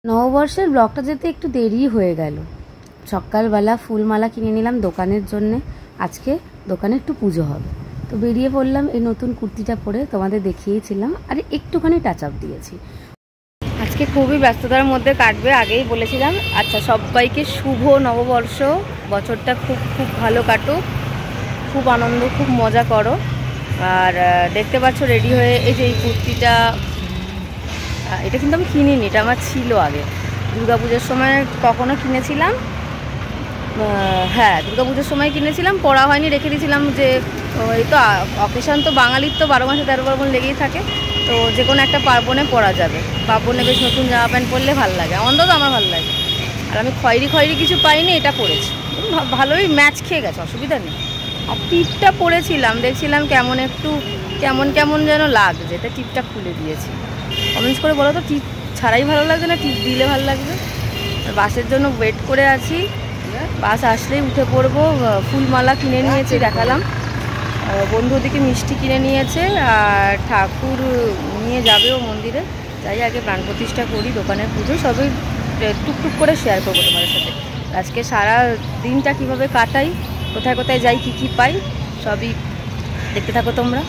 নববর্ষের ব্লগটা যেতে একটু দেরি হয়ে গেল। সকালবেলা ফুলমালা কিনে নিলাম দোকানের জন্যে। আজকে দোকানে একটু পুজো হবে, তো বেরিয়ে পড়লাম এই নতুন কুর্তিটা পরে, তোমাদের দেখিয়েছিলাম, আর একটুখানি টাচ আপ দিয়েছি। আজকে খুবই ব্যস্ততার মধ্যে কাটবে, আগেই বলেছিলাম। আচ্ছা, সবাইকে শুভ নববর্ষ, বছরটা খুব খুব ভালো কাটুক, খুব আনন্দ, খুব মজা করো। আর দেখতে পাচ্ছ রেডি হয়ে এই যে এই কুর্তিটা, এটা কিন্তু আমি কিনিনি, এটা আমার ছিল আগে। দুর্গাপুজোর সময় কখনো কিনেছিলাম, হ্যাঁ দুর্গাপুজোর সময় কিনেছিলাম, পরা হয়নি, রেখে দিয়েছিলাম। যে এই তো অকেশান তো বাঙালির তো 12 মাসে 13 পার্বণ লেগেই থাকে, তো যে কোনো একটা পার্বণে পরা যাবে। পার্বণে বেশ নতুন জামা প্যান্ট পরলে ভালো লাগে, অন্তত আমার ভালো লাগে। আর আমি খয়েরি কিছু পাইনি, এটা পরেছি, ভালোই ম্যাচ খেয়ে গেছে, অসুবিধা নেই। আর টিপটা পরেছিলাম, দেখছিলাম কেমন একটু কেমন যেন লাগছে, তাই টিপটা খুলে দিয়েছি। কমেন্টস করে বলো তো, টিপ ছাড়াই ভালো লাগছে না টিপ দিলে ভালো লাগবে? বাসের জন্য ওয়েট করে আছি, বাস আসলেই উঠে পড়বো। ফুলমালা কিনে নিয়েছি, দেখালাম। বন্ধু ওদিকে মিষ্টি কিনে নিয়েছে, আর ঠাকুর নিয়ে যাবে ও মন্দিরে। যাই আগে প্রাণ প্রতিষ্ঠা করি, দোকানের পুজো সবই টুকটুক করে শেয়ার করবো তোমাদের সাথে। আজকে সারা দিনটা কিভাবে কাটাই, কোথায় কোথায় যাই, কি পাই, সবই দেখতে থাকো তোমরা।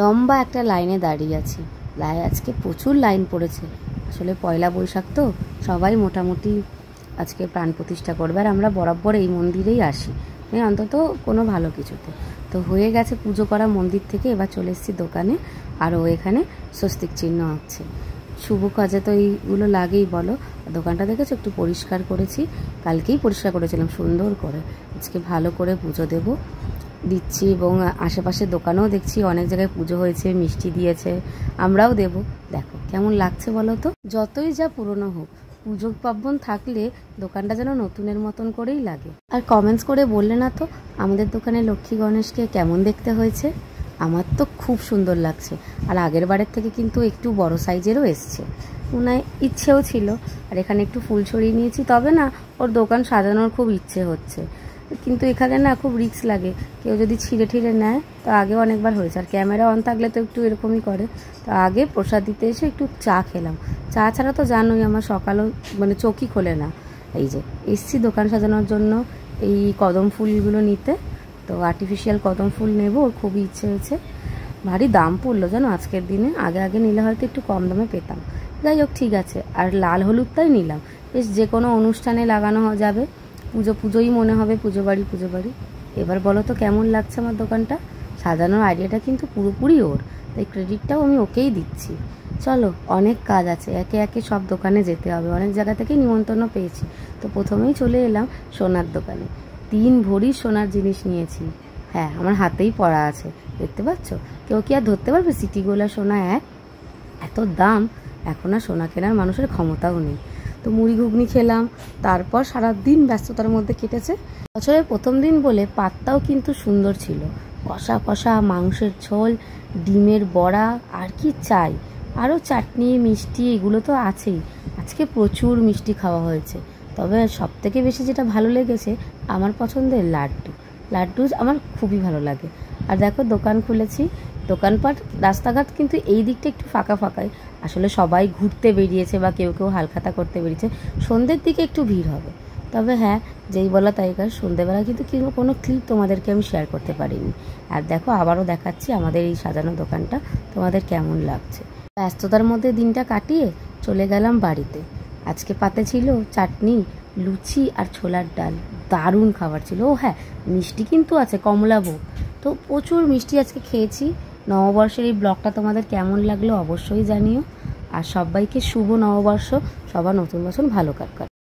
লম্বা একটা লাইনে দাঁড়িয়ে আছি, আজকে প্রচুর লাইন পড়েছে। আসলে পয়লা বৈশাখ তো, সবাই মোটামুটি আজকে প্রাণ প্রতিষ্ঠা করবে, আর আমরা বরাবর এই মন্দিরেই আসি, অন্তত কোনো ভালো কিছুতে। তো হয়ে গেছে পুজো করা মন্দির থেকে, এবার চলে এসেছি দোকানে। আর ও এখানে স্বস্তিক চিহ্ন আঁকছে। শুভ কাজে তো এইগুলো লাগেই বলো। দোকানটা দেখেছো একটু পরিষ্কার করেছি, কালকেই পরিষ্কার করেছিলাম সুন্দর করে। আজকে ভালো করে পুজো দেবো দিচ্ছি, এবং আশেপাশের দোকানেও দেখছি অনেক জায়গায় পুজো হয়েছে, মিষ্টি দিয়েছে, আমরাও দেব। দেখো কেমন লাগছে বলো তো। যতই যা পুরনো হোক, পুজো পার্বণ থাকলে দোকানটা যেন নতুনের মতন করেই লাগে। আর কমেন্টস করে বললে না তো আমাদের দোকানে লক্ষ্মী গণেশকে কেমন দেখতে হয়েছে। আমার তো খুব সুন্দর লাগছে, আর আগের বারের থেকে কিন্তু একটু বড় সাইজেরও এসছে, মনে হয় ইচ্ছেও ছিল। আর এখানে একটু ফুল ছড়িয়ে নিয়েছি, তবে না ওর দোকান সাজানোর খুব ইচ্ছে হচ্ছে, কিন্তু এখানে না খুব রিস্ক লাগে, কেউ যদি ছিঁড়ে নেয়। তো আগে অনেকবার হয়েছে, আর ক্যামেরা অন থাকলে তো একটু এরকমই করে। তো আগে প্রসাদ দিতে এসে একটু চা খেলাম। চা ছাড়া তো জানোই আমার সকালও মানে চোখই খোলে না। এই যে এসছি দোকান সাজানোর জন্য এই কদম ফুলগুলো নিতে, তো আর্টিফিশিয়াল কদম ফুল নেব, ওর খুবই ইচ্ছে হয়েছে। ভারী দাম পড়লো জানো আজকের দিনে, আগে নিলে হয়তো একটু কম দামে পেতাম। যাই হোক ঠিক আছে। আর লাল হলুদটাই নিলাম, বেশ যে কোনো অনুষ্ঠানে লাগানো যাবে, পুজোই মনে হবে, পুজো বাড়ি। এবার বলো তো কেমন লাগছে আমার দোকানটা। সাজানোর আইডিয়াটা কিন্তু পুরোপুরি ওর, তাই ক্রেডিটটাও আমি ওকেই দিচ্ছি। চলো, অনেক কাজ আছে, একে একে সব দোকানে যেতে হবে, অনেক জায়গা থেকে নিমন্ত্রণ পেয়েছি। তো প্রথমেই চলে এলাম সোনার দোকানে। 3 ভরি সোনার জিনিস নিয়েছি। হ্যাঁ, আমার হাতেই পড়া আছে, দেখতে পাচ্ছ। কেউ কি আর ধরতে পারবে সিটিগোলা সোনা এত দাম? এখন আর সোনা কেনার মানুষের ক্ষমতাও নেই। তো মুড়ি ঘুগনি খেলাম, তারপর সারাদিন ব্যস্ততার মধ্যে কেটেছে। বছরের প্রথম দিন বলে পাতটাও কিন্তু সুন্দর ছিল, কষা মাংসের ঝোল, ডিমের বড়া, আর কি চাই। আরও চাটনি মিষ্টি এগুলো তো আছেই। আজকে প্রচুর মিষ্টি খাওয়া হয়েছে, তবে সবথেকে বেশি যেটা ভালো লেগেছে আমার পছন্দের লাড্ডু আমার খুবই ভালো লাগে। আর দেখো দোকান খুলেছি, দোকানপাট রাস্তাঘাট কিন্তু এই দিকটা একটু ফাঁকাই। আসলে সবাই ঘুরতে বেরিয়েছে, বা কেউ হালখাতা করতে বেরিয়েছে। সন্ধ্যের দিকে একটু ভিড় হবে, তবে হ্যাঁ যেই বলা তাই কাজ, সন্ধ্যেবেলা কিন্তু কোনো ক্লিপ তোমাদেরকে আমি শেয়ার করতে পারিনি। আর দেখো আবারও দেখাচ্ছি আমাদের এই সাজানো দোকানটা, তোমাদের কেমন লাগছে। ব্যস্ততার মধ্যে দিনটা কাটিয়ে চলে গেলাম বাড়িতে। আজকে পাতে ছিল চাটনি, লুচি আর ছোলার ডাল, দারুণ খাবার ছিল। ও হ্যাঁ, মিষ্টি কিন্তু আছে, কমলাভোগ। তো প্রচুর মিষ্টি আজকে খেয়েছি। নববর্ষের এই ব্লগটা তোমাদের কেমন লাগলো অবশ্যই জানিও। আর সবাইকে শুভ নববর্ষ, সবার নতুন বছর ভালো কাটুক।